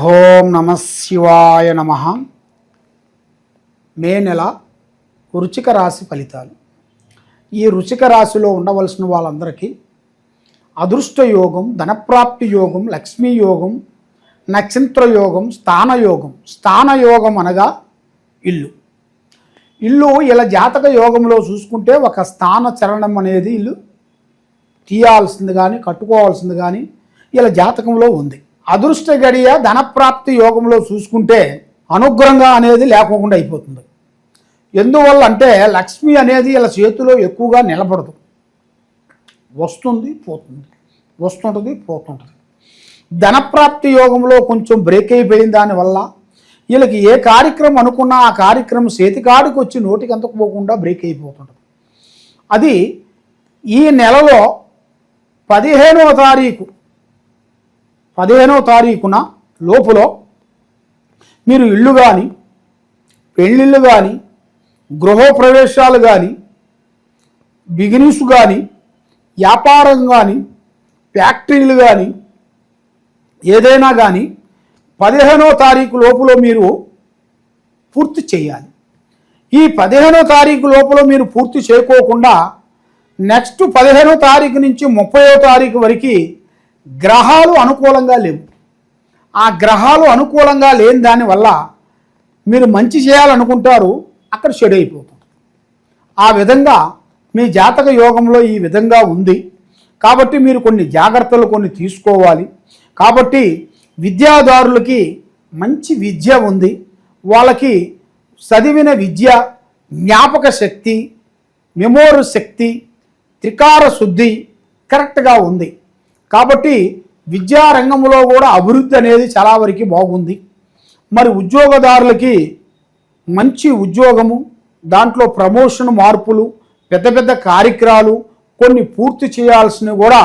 ఓం నమ శివాయ నమ. మే నెల వృశ్చిక రాశి ఫలితాలు. ఈ వృశ్చిక రాశిలో ఉండవలసిన వాళ్ళందరికీ అదృష్ట యోగం, ధనప్రాప్తి యోగం, లక్ష్మీ యోగం, నక్షత్ర యోగం, స్థానయోగం. స్థానయోగం అనగా ఇల్లు ఇలా జాతక యోగంలో చూసుకుంటే ఒక స్థాన చరణం అనేది ఇల్లు తీయాల్సింది కానీ కట్టుకోవాల్సింది కానీ ఇలా జాతకంలో ఉంది. అదృష్ట గడియ ధనప్రాప్తి యోగంలో చూసుకుంటే అనుగ్రహంగా అనేది లేకుండా అయిపోతుంది. ఎందువల్ల అంటే లక్ష్మి అనేది ఇలా చేతిలో ఎక్కువగా నిలబడదు, వస్తుంది పోతుంది, వస్తుంటుంది పోతుంటుంది. ధనప్రాప్తి యోగంలో కొంచెం బ్రేక్ అయిపోయిన దానివల్ల వీళ్ళకి ఏ కార్యక్రమం అనుకున్నా ఆ కార్యక్రమం చేతికాడికి వచ్చి నోటికి అంతకుపోకుండా బ్రేక్ అయిపోతుంటుంది. అది ఈ నెలలో 15వ తారీఖున లోపులో మీరు ఇల్లు కానీ, పెళ్ళిళ్ళు కానీ, గృహప్రవేశాలు కానీ, బిజినెస్ కానీ, వ్యాపారం కానీ, ఫ్యాక్టరీలు కానీ, ఏదైనా కానీ 15వ తారీఖు లోపులో మీరు పూర్తి చేయాలి. ఈ 15వ తారీఖు లోపల మీరు పూర్తి చేయకోకుండా నెక్స్ట్ 15వ తారీఖు నుంచి 30వ తారీఖు వరకు గ్రహాలు అనుకూలంగా లేవు. ఆ గ్రహాలు అనుకూలంగా లేని దానివల్ల మీరు మంచి చేయాలనుకుంటారు, అక్కడ చెడు అయిపోతుంది. ఆ విధంగా మీ జాతక యోగంలో ఈ విధంగా ఉంది కాబట్టి మీరు కొన్ని జాగ్రత్తలు తీసుకోవాలి. కాబట్టి విద్యాదారులకి మంచి విద్య ఉంది, వాళ్ళకి చదివిన విద్య, జ్ఞాపక శక్తి, మెమోరీ శక్తి, త్రికార శుద్ధి కరెక్ట్గా ఉంది. కాబట్టి విద్యారంగంలో కూడా అభివృద్ధి అనేది చాలా వరకు బాగుంది. మరి ఉద్యోగదారులకి మంచి ఉద్యోగము, దాంట్లో ప్రమోషన్, మార్పులు, పెద్ద పెద్ద కార్యక్రమాలు కొన్ని పూర్తి చేయాల్సినవి కూడా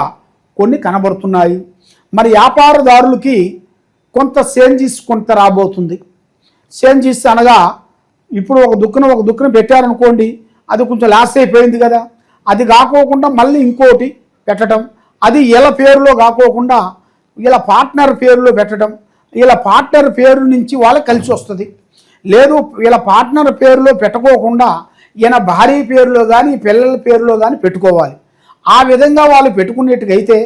కొన్ని కనబడుతున్నాయి. మరి వ్యాపారదారులకి కొంత చేంజెస్ కొంత రాబోతుంది. చేంజెస్ అనగా ఇప్పుడు ఒక దుక్కును పెట్టారనుకోండి, అది కొంచెం లాస్ అయిపోయింది కదా, అది కాకోకుండా మళ్ళీ ఇంకోటి పెట్టడం, అది వీళ్ళ పేరులో కాకోకుండా వీళ్ళ పార్ట్నర్ పేరులో పెట్టడం, వీళ్ళ పార్ట్నర్ పేరు నుంచి వాళ్ళకి కలిసి వస్తుంది. లేదు వీళ్ళ పార్ట్నర్ పేరులో పెట్టుకోకుండా ఈయన భార్య పేరులో కానీ పిల్లల పేరులో కానీ పెట్టుకోవాలి. ఆ విధంగా వాళ్ళు పెట్టుకునేట్టుగైతే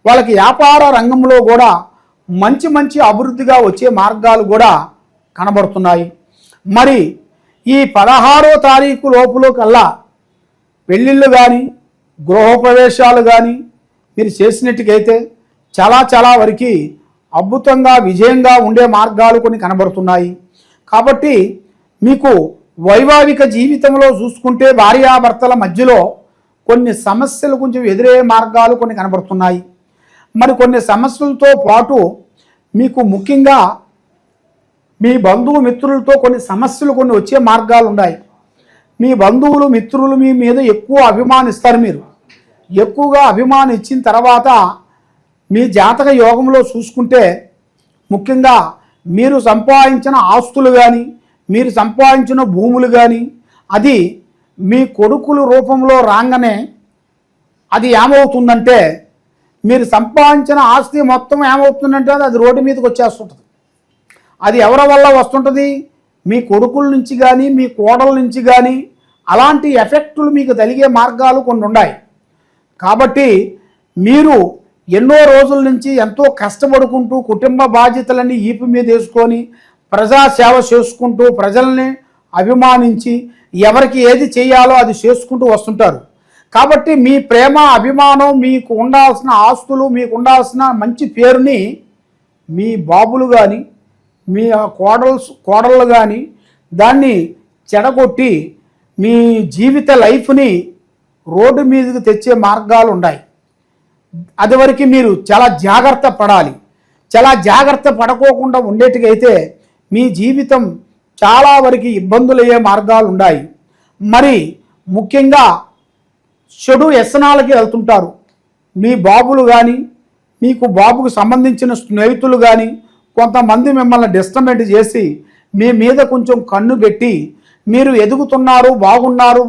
వాళ్ళకి వ్యాపార రంగంలో కూడా మంచి అభివృద్ధిగా వచ్చే మార్గాలు కూడా కనబడుతున్నాయి. మరి ఈ 16వ తారీఖు లోపల కల్లా పెళ్ళిళ్ళు కానీ, గృహప్రవేశాలు కానీ మీరు చేసినట్టుకైతే చాలా వరకు అద్భుతంగా విజయంగా ఉండే మార్గాలు కొన్ని కనబడుతున్నాయి. కాబట్టి మీకు వైవాహిక జీవితంలో చూసుకుంటే భార్యాభర్తల మధ్యలో కొన్ని సమస్యలు కొంచెం ఎదురయ్యే మార్గాలు కొన్ని కనబడుతున్నాయి. మరి కొన్ని సమస్యలతో పాటు మీకు ముఖ్యంగా మీ బంధువు మిత్రులతో కొన్ని సమస్యలు వచ్చే మార్గాలు ఉన్నాయి. మీ బంధువులు మిత్రులు మీ మీద ఎక్కువ అభిమానిస్తారు. మీరు ఎక్కువగా అభిమానం ఇచ్చిన తర్వాత మీ జాతక యోగంలో చూసుకుంటే ముఖ్యంగా మీరు సంపాదించిన ఆస్తులు కానీ, మీరు సంపాదించిన భూములు కానీ అది మీ కొడుకుల రూపంలో రాగానే అది ఏమవుతుందంటే మీరు సంపాదించిన ఆస్తి మొత్తం ఏమవుతుందంటే అది రోడ్డు మీదకి వచ్చేస్తుంటుంది. అది ఎవరి వల్ల వస్తుంటుంది? మీ కొడుకుల నుంచి కానీ, మీ కోడల నుంచి కానీ అలాంటి ఎఫెక్టులు మీకు తగిలే మార్గాలు కొన్ని ఉన్నాయి. కాబట్టి మీరు ఎన్నో రోజుల నుంచి ఎంతో కష్టపడుకుంటూ కుటుంబ బాధ్యతలన్నీ ఈపు మీద వేసుకొని ప్రజాసేవ చేసుకుంటూ ప్రజల్ని అభిమానించి ఎవరికి ఏది చేయాలో అది చేసుకుంటూ వస్తుంటారు. కాబట్టి మీ ప్రేమ, అభిమానం, మీకు ఉండాల్సిన ఆస్తులు, మీకు ఉండాల్సిన మంచి పేరుని మీ బాబులు కానీ, మీ కోడళ్ళు కానీ దాన్ని చెడగొట్టి మీ జీవిత లైఫ్ని రోడ్డు మీదకి తెచ్చే మార్గాలు ఉన్నాయి. అది వరకు మీరు చాలా జాగ్రత్త పడాలి. చాలా జాగ్రత్త పడుకోకుండా ఉండేట్టుగైతే మీ జీవితం చాలా వరకు ఇబ్బందులు అయ్యే మార్గాలు ఉన్నాయి. మరి ముఖ్యంగా చెడు వ్యసనాలకి వెళ్తుంటారు. మీ బాబులు కానీ, మీకు బాబుకు సంబంధించిన స్నేహితులు కానీ కొంతమంది మిమ్మల్ని డిస్టర్బెంట్ చేసి మీ మీద కొంచెం కన్ను పెట్టి మీరు ఎదుగుతున్నారు, బాగున్నారు,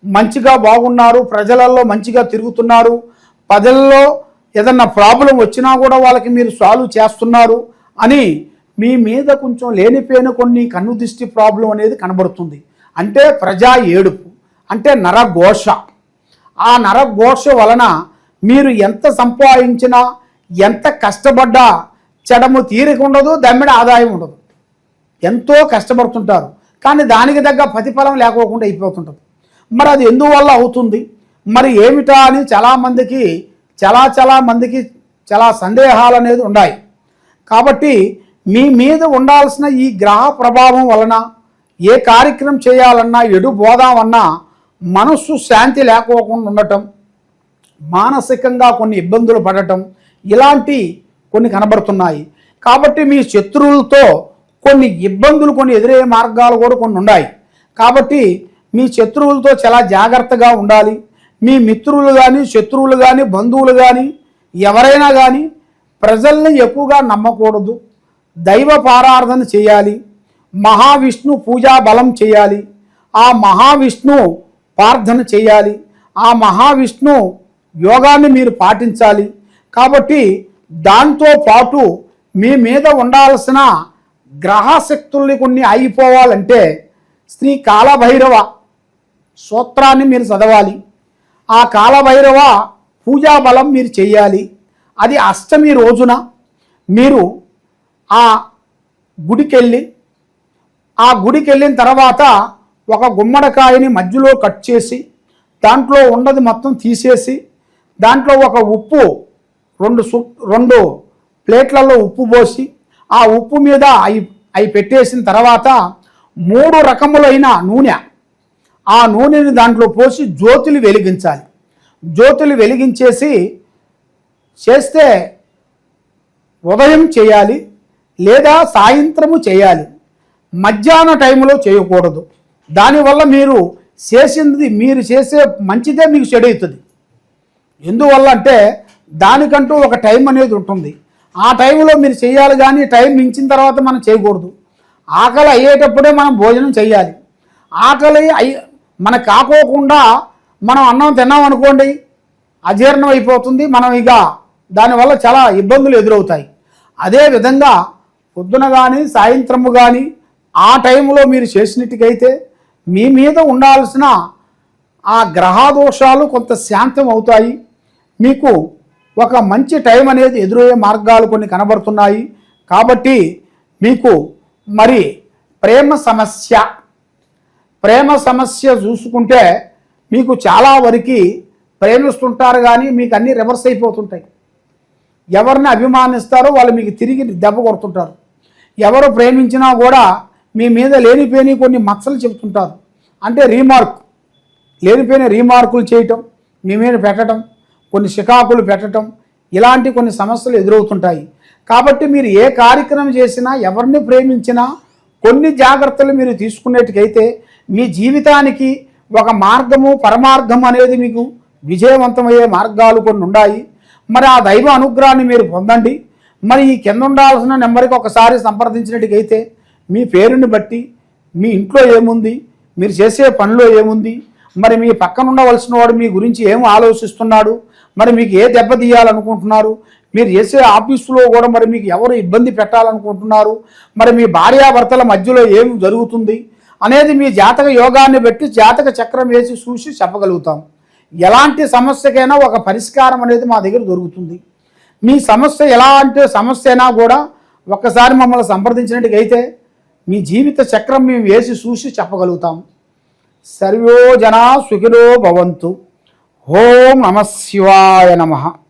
మంచిగా బాగున్నారు, ప్రజలలో మంచిగా తిరుగుతున్నారు, ప్రజల్లో ఏదన్నా ప్రాబ్లం వచ్చినా కూడా వాళ్ళకి మీరు సాల్వ్ చేస్తున్నారు అని మీ మీద కొంచెం లేనిపోయిన కొన్ని కన్ను దిష్టి ప్రాబ్లం అనేది కనబడుతుంది. అంటే ప్రజా ఏడుపు, అంటే నరఘోష. ఆ నరఘోష వలన మీరు ఎంత సంపాదించినా ఎంత కష్టపడ్డా చెడము తీరిక ఉండదు, దమ్మిడ ఆదాయం ఉండదు. ఎంతో కష్టపడుతుంటారు కానీ దానికి తగ్గ ప్రతిఫలం లేకోకుండా అయిపోతుంటుంది. మరి అది ఎందువల్ల అవుతుంది, మరి ఏమిటా అని చాలామందికి చాలా సందేహాలు అనేది ఉన్నాయి. కాబట్టి మీ మీద ఉండాల్సిన ఈ గ్రహ ప్రభావం వలన ఏ కార్యక్రమం చేయాలన్నా ఎడు పోదామన్నా మనస్సు శాంతి లేకోకుండా ఉండటం, మానసికంగా కొన్ని ఇబ్బందులు పడటం, ఇలాంటి కొన్ని కనబడుతున్నాయి. కాబట్టి మీ శత్రువులతో కొన్ని ఇబ్బందులు కొన్ని ఎదురయ్యే మార్గాలు కూడా కొన్ని ఉన్నాయి. కాబట్టి మీ శత్రువులతో చాలా జాగ్రత్తగా ఉండాలి. మీ మిత్రులు కానీ శత్రువులు కానీ బంధువులు కానీ ఎవరైనా కానీ ప్రజల్ని ఎక్కువగా నమ్మకూడదు. దైవ పారార్థన చేయాలి. మహావిష్ణు పూజా బలం చేయాలి. ఆ మహావిష్ణు ప్రార్థన చేయాలి. ఆ మహావిష్ణు యోగాన్ని మీరు పాటించాలి. కాబట్టి దాంతో పాటు మీ మీద ఉండాల్సిన గ్రహశక్తుల్ని కొన్ని అయిపోవాలంటే శ్రీ కాలభైరవ స్తోత్రాన్ని మీరు చదవాలి. ఆ కాలభైరవ పూజా బలం మీరు చేయాలి. అది అష్టమి రోజున మీరు ఆ గుడికి వెళ్ళిన తర్వాత ఒక గుమ్మడికాయని మధ్యలో కట్ చేసి దాంట్లో ఉన్నది మొత్తం తీసేసి దాంట్లో ఒక ఉప్పు రెండు ప్లేట్లలో ఉప్పు పోసి ఆ ఉప్పు మీద అవి పెట్టేసిన తర్వాత 3 రకములైన నూనె, ఆ నూనెని దాంట్లో పోసి జ్యోతులు వెలిగించాలి. జ్యోతులు వెలిగించేసి చేస్తే ఉదయం చేయాలి లేదా సాయంత్రము చేయాలి. మధ్యాహ్న టైంలో చేయకూడదు. దానివల్ల మీరు చేసే మంచిదే మీకు చెడు అవుతుంది. ఎందువల్ల అంటే దానికంటూ ఒక టైం అనేది ఉంటుంది. ఆ టైంలో మీరు చేయాలి కానీ టైం మించిన తర్వాత మనం చేయకూడదు. ఆకలి అయ్యేటప్పుడే మనం భోజనం చేయాలి. ఆకలి మనకు కాకోకుండా మనం అన్నం తిన్నాం అనుకోండి, అజీర్ణం అయిపోతుంది. మనం ఇక దానివల్ల చాలా ఇబ్బందులు ఎదురవుతాయి. అదేవిధంగా పొద్దున కానీ సాయంత్రము కానీ ఆ టైంలో మీరు చేసినట్టుకైతే మీ మీద ఉండాల్సిన ఆ గ్రహదోషాలు కొంత శాంతం అవుతాయి. మీకు ఒక మంచి టైం అనేది ఎదురయ్యే మార్గాలు కొన్ని కనబడుతున్నాయి. కాబట్టి మీకు మరి ప్రేమ సమస్య చూసుకుంటే మీకు చాలా వరకు ప్రేమిస్తుంటారు కానీ మీకు అన్నీ రివర్స్ అయిపోతుంటాయి. ఎవరిని అభిమానిస్తారో వాళ్ళు మీకు తిరిగి దెబ్బ కొడుతుంటారు. ఎవరు ప్రేమించినా కూడా మీ మీద లేనిపోయిన కొన్ని మచ్చలు చెబుతుంటారు. అంటే లేనిపోయిన రీమార్కులు చేయటం, మీ మీద పెట్టడం, కొన్ని షికాకులు పెట్టడం, ఇలాంటి కొన్ని సమస్యలు ఎదురవుతుంటాయి. కాబట్టి మీరు ఏ కార్యక్రమం చేసినా ఎవరిని ప్రేమించినా కొన్ని జాగ్రత్తలు మీరు తీసుకునేట్టుకైతే మీ జీవితానికి ఒక మార్గము పరమార్థం అనేది మీకు విజయవంతమయ్యే మార్గాలు కొన్ని ఉన్నాయి. మరి ఆ దైవ అనుగ్రహాన్ని మీరు పొందండి. మరి ఈ కింద ఉండాల్సిన నెంబర్కి ఒకసారి సంప్రదించినట్టుకైతే మీ పేరుని బట్టి మీ ఇంట్లో ఏముంది, మీరు చేసే పనిలో ఏముంది, మరి మీ పక్కన ఉండవలసిన వాడు మీ గురించి ఏం ఆలోచిస్తున్నాడు, మరి మీకు ఏ దెబ్బ తీయాలనుకుంటున్నారు, మీరు చేసే ఆఫీసులో కూడా మరి మీకు ఎవరు ఇబ్బంది పెట్టాలనుకుంటున్నారు, మరి మీ భార్యాభర్తల మధ్యలో ఏం జరుగుతుంది అనేది మీ జాతక యోగాన్ని బట్టి జాతక చక్రం వేసి చూసి చెప్పగలుగుతాం. ఎలాంటి సమస్యకైనా ఒక పరిష్కారం అనేది మా దగ్గర దొరుకుతుంది. మీ సమస్య ఎలాంటి సమస్య అయినా కూడా ఒక్కసారి మమ్మల్ని సంప్రదించినట్టుకైతే మీ జీవిత చక్రం మేము వేసి చూసి చెప్పగలుగుతాం. సర్వో జనా సుఖినో భవంతు. ఓం నమః శివాయ నమః.